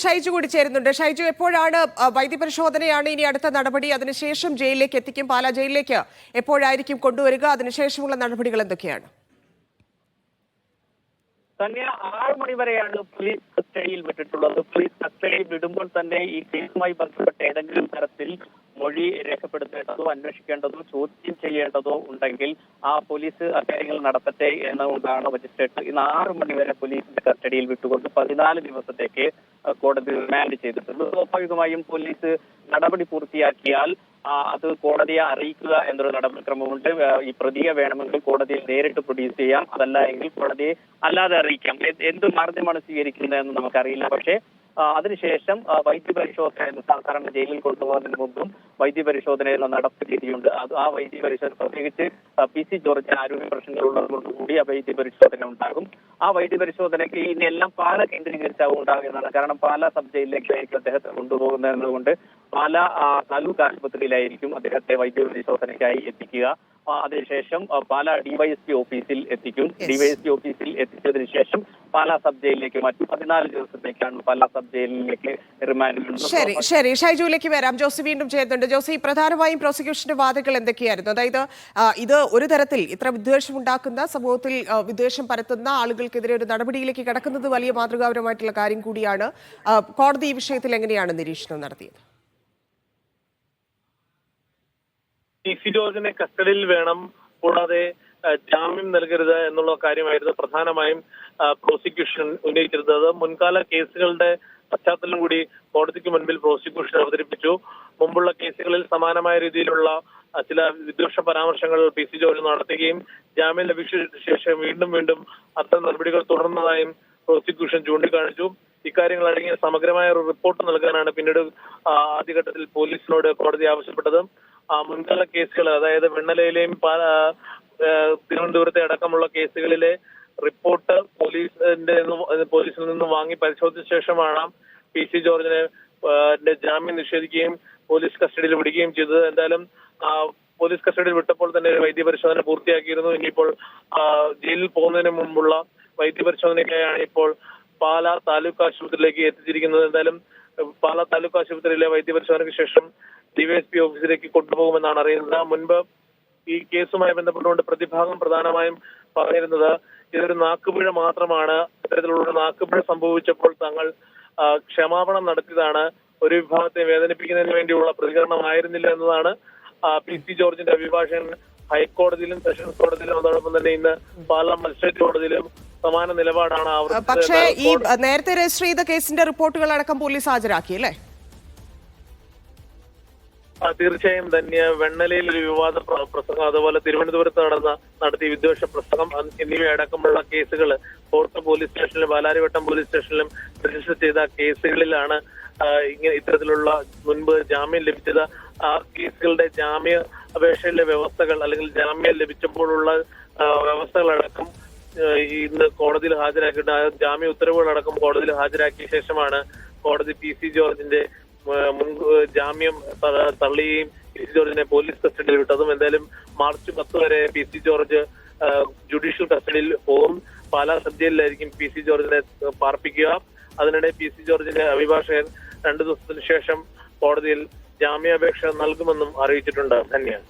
ഷൈജു കൂടി ചേരുന്നുണ്ട്. ഷൈജു, എപ്പോഴാണ് വൈദ്യപരിശോധനയാണ് ഇനി അടുത്ത നടപടി? അതിനുശേഷം ജയിലിലേക്ക് എത്തിക്കും, പാലാ ജയിലിലേക്ക് എപ്പോഴായിരിക്കും കൊണ്ടുവരിക? അതിനുശേഷമുള്ള നടപടികൾ എന്തൊക്കെയാണ്? തന്നെ 6 മണി വരെയാണ് പോലീസ് കസ്റ്റഡിയിൽ വിട്ടിട്ടുള്ളത്. പോലീസ് കസ്റ്റഡിയിൽ വിടുമ്പോൾ തന്നെ ഈ കേസുമായി ബന്ധപ്പെട്ട ഏതെങ്കിലും തരത്തിൽ മൊഴി രേഖപ്പെടുത്തേണ്ടതോ അന്വേഷിക്കേണ്ടതോ ചോദ്യം ചെയ്യേണ്ടതോ ഉണ്ടെങ്കിൽ ആ പോലീസ് അക്കാര്യങ്ങൾ നടത്തട്ടെ എന്നുകൊണ്ടാണ് മജിസ്ട്രേറ്റ് ഇന്ന് 6 മണി വരെ പോലീസിന്റെ കസ്റ്റഡിയിൽ വിട്ടുകൊണ്ട് 14 ദിവസത്തേക്ക് കോടതി റിമാൻഡ് ചെയ്തിട്ടുണ്ട്. സ്വാഭാവികമായും പോലീസ് നടപടി പൂർത്തിയാക്കിയാൽ അത് കോടതിയെ അറിയിക്കുക എന്നൊരു നടപടിക്രമമുണ്ട്. ഈ പ്രതിയെ വേണമെങ്കിൽ കോടതിയിൽ നേരിട്ട് പ്രൊഡ്യൂസ് ചെയ്യാം, അതല്ല എങ്കിൽ കോടതിയെ അല്ലാതെ അറിയിക്കാം. എന്ത് മാർഗമാണ് സ്വീകരിക്കുന്നതെന്ന് നമുക്കറിയില്ല. പക്ഷേ അതിനുശേഷം വൈദ്യപരിശോധന, സാധാരണ ജയിലിൽ കൊണ്ടുപോകുന്നതിന് മുമ്പും വൈദ്യപരിശോധനയുള്ള നടപ്പ് രീതിയുണ്ട്. അത് ആ വൈദ്യപരിശോധന, പ്രത്യേകിച്ച് PC ജോർജിന് ആരോഗ്യ പ്രശ്നങ്ങൾ ഉള്ളതുകൊണ്ടുകൂടി ആ വൈദ്യപരിശോധന ഉണ്ടാകും. ആ വൈദ്യപരിശോധനയ്ക്ക് ഇനി എല്ലാം പാല കേന്ദ്രീകരിച്ചാവും ഉണ്ടാകുന്നതാണ്. കാരണം പാല സബ് ജയിലിലേക്കായിരിക്കും അദ്ദേഹത്തെ കൊണ്ടുപോകുന്നത് എന്നതുകൊണ്ട് പാല താലൂക്ക് ആശുപത്രിയിലായിരിക്കും അദ്ദേഹത്തെ വൈദ്യപരിശോധനയ്ക്കായി എത്തിക്കുക. അതിനുശേഷം പാലാ DYSP ഓഫീസിൽ എത്തിക്കും. DYSP ഓഫീസിൽ എത്തിച്ചതിന് ശേഷം പാലാ സബ് ജയിലിലേക്ക് മാറ്റും. 14 ദിവസത്തേക്കാണ് പാലാ സബ് ജയിലിലേക്ക് റിമാൻഡ്. ശരി, ഷൈജുവിലേക്ക് വരാം. ജോസി വീണ്ടും ചെയ്യുന്നുണ്ട്. ജോസി, പ്രധാനമായും പ്രോസിക്യൂഷന്റെ വാദങ്ങൾ എന്തൊക്കെയായിരുന്നു? അതായത് ഇത് ഒരു തരത്തിൽ ഇത്ര വിദ്വേഷം ഉണ്ടാക്കുന്ന, സമൂഹത്തിൽ വിദ്വേഷം പരത്തുന്ന ആളുകൾക്കെതിരെ ഒരു നടപടിയിലേക്ക് കടക്കുന്നത് വലിയ മാതൃകാപരമായിട്ടുള്ള കാര്യം കൂടിയാണ്. കോടതി ഈ വിഷയത്തിൽ എങ്ങനെയാണ് നിരീക്ഷണം നടത്തിയത്? PC ജോർജിനെ കസ്റ്റഡിയിൽ വേണം, കൂടാതെ ജാമ്യം നൽകരുത് എന്നുള്ള കാര്യമായിരുന്നു പ്രധാനമായും പ്രോസിക്യൂഷൻ ഉന്നയിച്ചിരുന്നത്. മുൻകാല കേസുകളുടെ പശ്ചാത്തലം കൂടി കോടതിക്ക് മുൻപിൽ പ്രോസിക്യൂഷൻ അവതരിപ്പിച്ചു. മുമ്പുള്ള കേസുകളിൽ സമാനമായ രീതിയിലുള്ള ചില വിദ്വേഷ പരാമർശങ്ങൾ PC ജോർജ് നടത്തുകയും ജാമ്യം ലഭിച്ച ശേഷം വീണ്ടും അത്തരം നടപടികൾ തുടർന്നതായും പ്രോസിക്യൂഷൻ ചൂണ്ടിക്കാണിച്ചു. ഇക്കാര്യങ്ങൾ അടങ്ങിയ സമഗ്രമായ ഒരു റിപ്പോർട്ട് നൽകാനാണ് പിന്നീട് ആദ്യഘട്ടത്തിൽ പോലീസിനോട് കോടതി ആവശ്യപ്പെട്ടത്. മുൻകാല കേസുകൾ, അതായത് വെണ്ണലയിലെയും തിരുവനന്തപുരത്തെ അടക്കമുള്ള കേസുകളിലെ റിപ്പോർട്ട് പോലീസിൽ നിന്ന് വാങ്ങി പരിശോധിച്ച ശേഷമാണ് PC ജോർജിനെ ജാമ്യം നിഷേധിക്കുകയും പോലീസ് കസ്റ്റഡിയിൽ വിടുകയും ചെയ്തത്. എന്തായാലും പോലീസ് കസ്റ്റഡിയിൽ വിട്ടപ്പോൾ തന്നെ ഒരു വൈദ്യപരിശോധന പൂർത്തിയാക്കിയിരുന്നു. ഇനിയിപ്പോൾ ജയിലിൽ പോകുന്നതിന് മുമ്പുള്ള വൈദ്യപരിശോധനയ്ക്കായാണ് ഇപ്പോൾ പാലാ താലൂക്ക് ആശുപത്രിയിലേക്ക് എത്തിച്ചിരിക്കുന്നത്. എന്തായാലും പാലാ താലൂക്ക് ആശുപത്രിയിലെ വൈദ്യപരിശോധനയ്ക്ക് ശേഷം DYSP ഓഫീസിലേക്ക് കൊണ്ടുപോകുമെന്നാണ് അറിയുന്നത്. മുൻപ് ഈ കേസുമായി ബന്ധപ്പെട്ടുകൊണ്ട് പ്രതിഭാഗം പ്രധാനമായും പറഞ്ഞിരുന്നത് ഇതൊരു നാക്കുപിഴ മാത്രമാണ്. ഇത്തരത്തിലുള്ള നാക്കുപിഴ സംഭവിച്ചപ്പോൾ തങ്ങൾ ക്ഷമാപണം നടത്തിയതാണ്, ഒരു വിഭാഗത്തെ വേദനിപ്പിക്കുന്നതിന് വേണ്ടിയുള്ള പ്രതികരണമായിരുന്നില്ല എന്നതാണ് PC ജോർജിന്റെ അഭിഭാഷകൻ ഹൈക്കോടതിയിലും സെഷൻസ് കോടതിയിലും അതോടൊപ്പം തന്നെ ഇന്ന് പാലാ മജിസ്ട്രേറ്റ് കോടതിയിലും സമാന നിലപാടാണ്. പക്ഷേ ഈ നേരത്തെ രജിസ്റ്റർ ചെയ്ത കേസിന്റെ റിപ്പോർട്ടുകൾ അടക്കം പോലീസ് ഹാജരാക്കി അല്ലേ? തീർച്ചയായും തന്നെ വെണ്ണലയിൽ ഒരു വിവാദ പ്രസംഗം, അതുപോലെ തിരുവനന്തപുരത്ത് നടത്തിയ വിദ്വേഷ പ്രസംഗം എന്നിവയടക്കമുള്ള കേസുകൾ കോട്ടയം പോലീസ് സ്റ്റേഷനിലും പാലാരിവട്ടം പോലീസ് സ്റ്റേഷനിലും രജിസ്റ്റർ ചെയ്ത കേസുകളിലാണ് ഇത്തരത്തിലുള്ള മുൻപ് ജാമ്യം ലഭിച്ചത്. ആ കേസുകളുടെ ജാമ്യ അപേക്ഷയിലെ വ്യവസ്ഥകൾ അല്ലെങ്കിൽ ജാമ്യം ലഭിച്ചപ്പോഴുള്ള വ്യവസ്ഥകളടക്കം ഇന്ന് കോടതിയിൽ ഹാജരാക്കിയിട്ട് ജാമ്യ ഉത്തരവുകളടക്കം കോടതിയിൽ ഹാജരാക്കിയ ശേഷമാണ് കോടതി PC ജോർജിന്റെ ജാമ്യം തള്ളുകയും PC ജോർജിനെ പോലീസ് കസ്റ്റഡിയിൽ വിട്ടതും. എന്തായാലും മാർച്ച് 10 വരെ PC ജോർജ് ജുഡീഷ്യൽ കസ്റ്റഡിയിൽ പോകും. പാലാ സബ് ജയിലിലായിരിക്കും PC ജോർജിനെ പാർപ്പിക്കുക. അതിനിടെ PC ജോർജിന്റെ അഭിഭാഷകൻ 2 ദിവസത്തിന് ശേഷം കോടതിയിൽ ജാമ്യാപേക്ഷ നൽകുമെന്നും അറിയിച്ചിട്ടുണ്ട്. ധന്യവാദം.